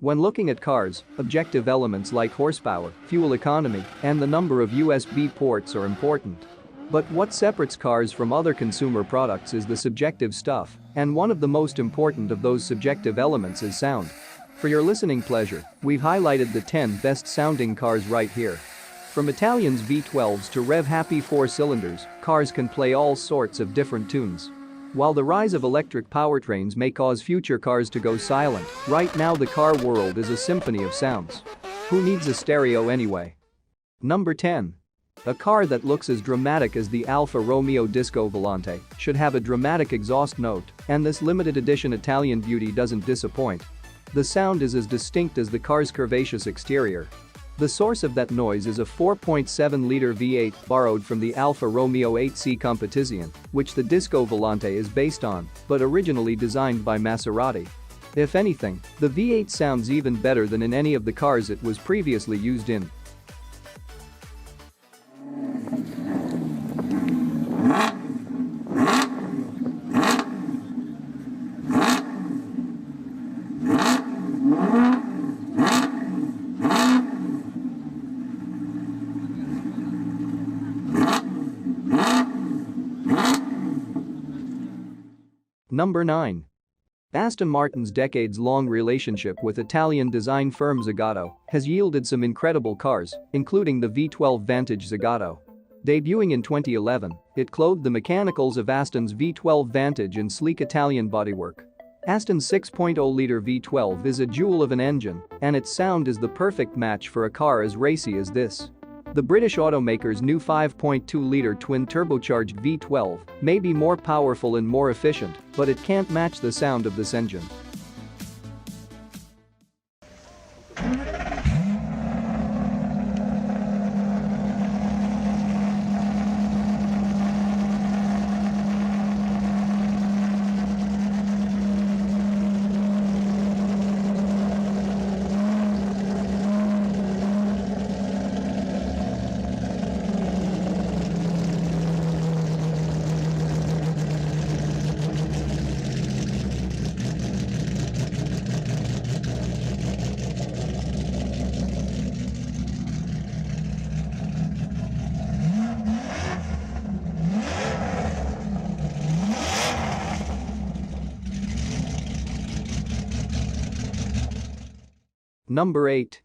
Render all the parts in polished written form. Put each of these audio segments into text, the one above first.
When looking at cars, objective elements like horsepower, fuel economy, and the number of USB ports are important. But what separates cars from other consumer products is the subjective stuff, and one of the most important of those subjective elements is sound. For your listening pleasure, we've highlighted the 10 best-sounding cars right here. From Italians V12s to rev-happy 4-cylinders, cars can play all sorts of different tunes. While the rise of electric powertrains may cause future cars to go silent, right now the car world is a symphony of sounds. Who needs a stereo anyway? Number 10. A car that looks as dramatic as the Alfa Romeo Disco Volante should have a dramatic exhaust note, and this limited edition Italian beauty doesn't disappoint. The sound is as distinct as the car's curvaceous exterior. The source of that noise is a 4.7-liter V8 borrowed from the Alfa Romeo 8C Competizione, which the Disco Volante is based on, but originally designed by Maserati. If anything, the V8 sounds even better than in any of the cars it was previously used in. Number 9. Aston Martin's decades-long relationship with Italian design firm Zagato has yielded some incredible cars, including the V12 Vantage Zagato. Debuting in 2011, it clothed the mechanicals of Aston's V12 Vantage in sleek Italian bodywork. Aston's 6.0-liter V12 is a jewel of an engine, and its sound is the perfect match for a car as racy as this. The British automaker's new 5.2-liter twin-turbocharged V12 may be more powerful and more efficient, but it can't match the sound of this engine. Number 8.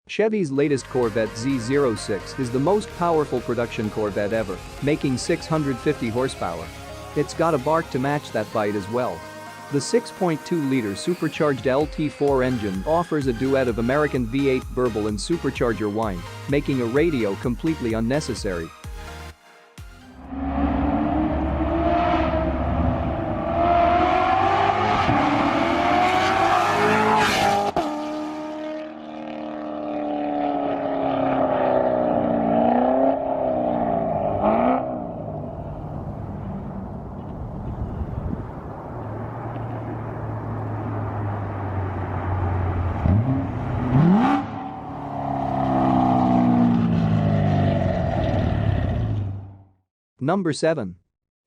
Chevy's latest Corvette Z06 is the most powerful production Corvette ever, making 650 horsepower. It's got a bark to match that bite as well. The 6.2-liter supercharged LT4 engine offers a duet of American V8 burble and supercharger whine, making a radio completely unnecessary. Number 7.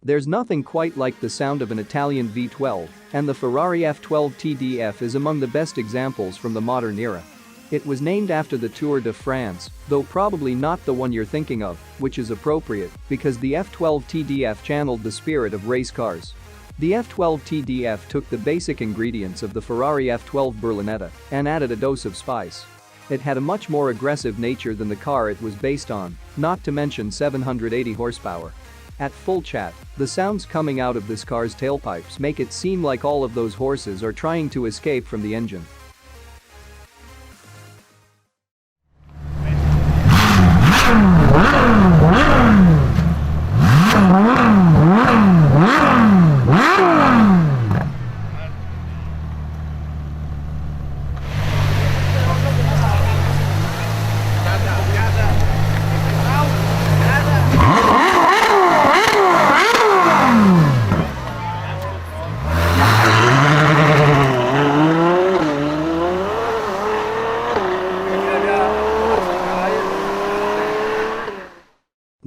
There's nothing quite like the sound of an Italian V12, and the Ferrari F12 TDF is among the best examples from the modern era. It was named after the Tour de France, though probably not the one you're thinking of, which is appropriate because the F12 TDF channeled the spirit of race cars. The F12 TDF took the basic ingredients of the Ferrari F12 Berlinetta and added a dose of spice. It had a much more aggressive nature than the car it was based on, not to mention 780 horsepower. At full chat, the sounds coming out of this car's tailpipes make it seem like all of those horses are trying to escape from the engine.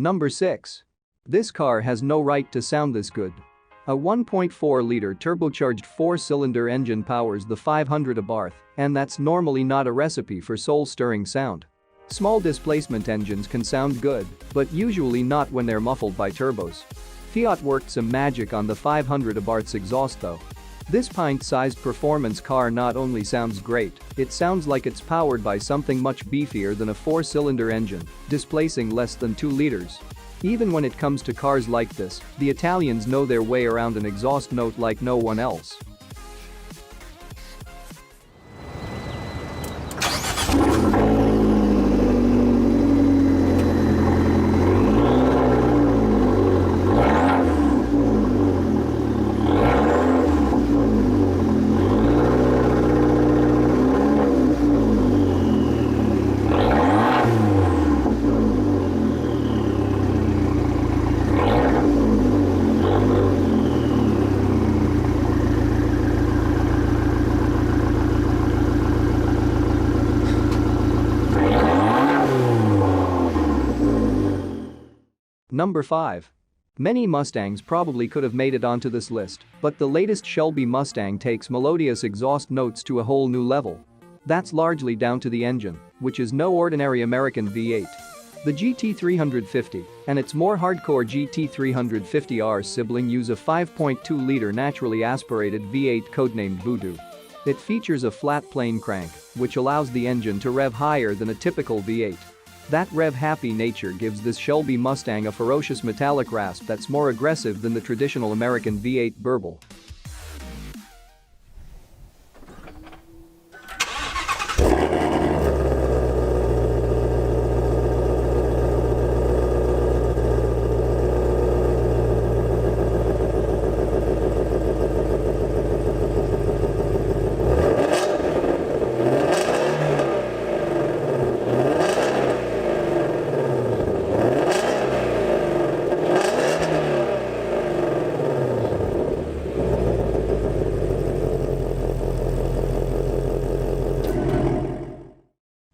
Number 6. This car has no right to sound this good. A 1.4-liter turbocharged 4-cylinder engine powers the 500 Abarth, and that's normally not a recipe for soul-stirring sound. Small displacement engines can sound good, but usually not when they're muffled by turbos. Fiat worked some magic on the 500 Abarth's exhaust though. This pint-sized performance car not only sounds great, it sounds like it's powered by something much beefier than a 4-cylinder engine, displacing less than 2 liters. Even when it comes to cars like this, the Italians know their way around an exhaust note like no one else. Number 5. Many Mustangs probably could have made it onto this list, but the latest Shelby Mustang takes melodious exhaust notes to a whole new level. That's largely down to the engine, which is no ordinary American V8. The GT350 and its more hardcore GT350R sibling use a 5.2-liter naturally aspirated V8 codenamed Voodoo. It features a flat plane crank, which allows the engine to rev higher than a typical V8. That rev-happy nature gives this Shelby Mustang a ferocious metallic rasp that's more aggressive than the traditional American V8 burble.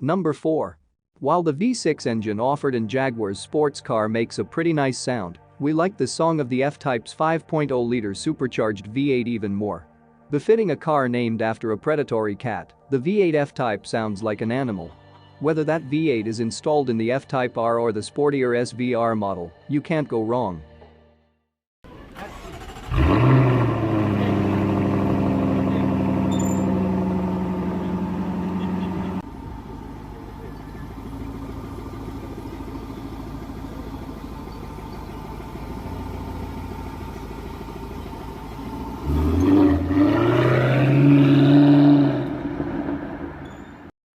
Number 4. While the V6 engine offered in Jaguar's sports car makes a pretty nice sound, we like the song of the F-Type's 5.0-liter supercharged V8 even more. Befitting a car named after a predatory cat, the V8 F-Type sounds like an animal. Whether that V8 is installed in the F-Type R or the sportier SVR model, you can't go wrong.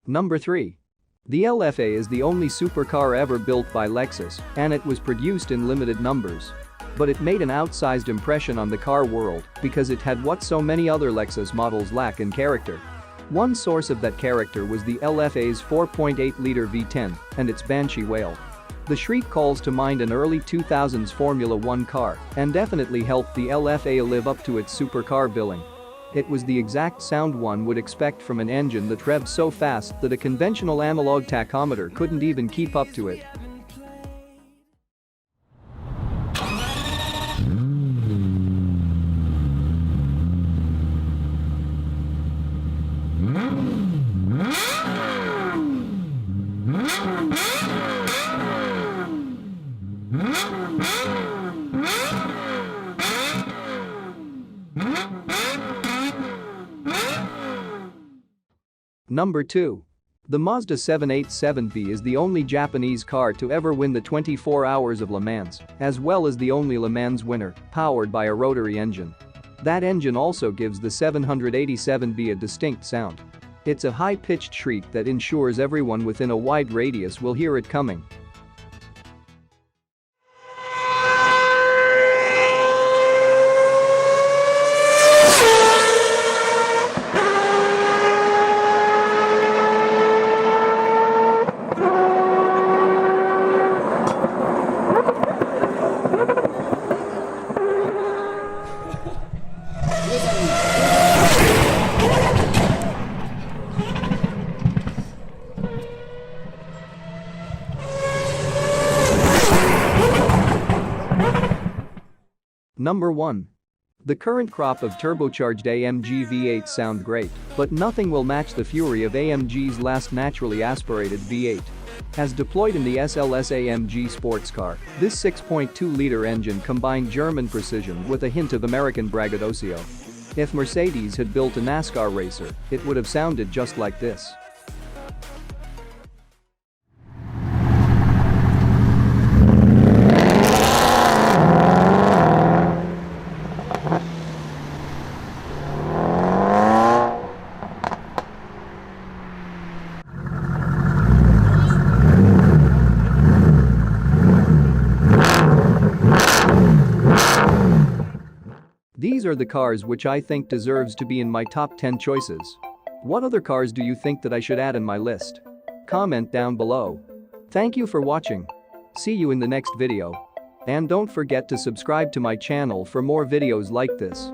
Number 3. The LFA is the only supercar ever built by Lexus, and it was produced in limited numbers. But it made an outsized impression on the car world because it had what so many other Lexus models lack in character. One source of that character was the LFA's 4.8-liter V10 and its Banshee wail. The shriek calls to mind an early 2000s Formula One car and definitely helped the LFA live up to its supercar billing. It was the exact sound one would expect from an engine that revved so fast that a conventional analog tachometer couldn't even keep up to it. Number 2. The Mazda 787B is the only Japanese car to ever win the 24 Hours of Le Mans, as well as the only Le Mans winner, powered by a rotary engine. That engine also gives the 787B a distinct sound. It's a high-pitched shriek that ensures everyone within a wide radius will hear it coming. Number 1. The current crop of turbocharged AMG V8s sound great, but nothing will match the fury of AMG's last naturally aspirated V8. As deployed in the SLS AMG sports car, this 6.2-liter engine combined German precision with a hint of American braggadocio. If Mercedes had built a NASCAR racer, it would have sounded just like this. These are the cars which I think deserves to be in my top 10 choices. What other cars do you think that I should add in my list? Comment down below. Thank you for watching. See you in the next video. And don't forget to subscribe to my channel for more videos like this.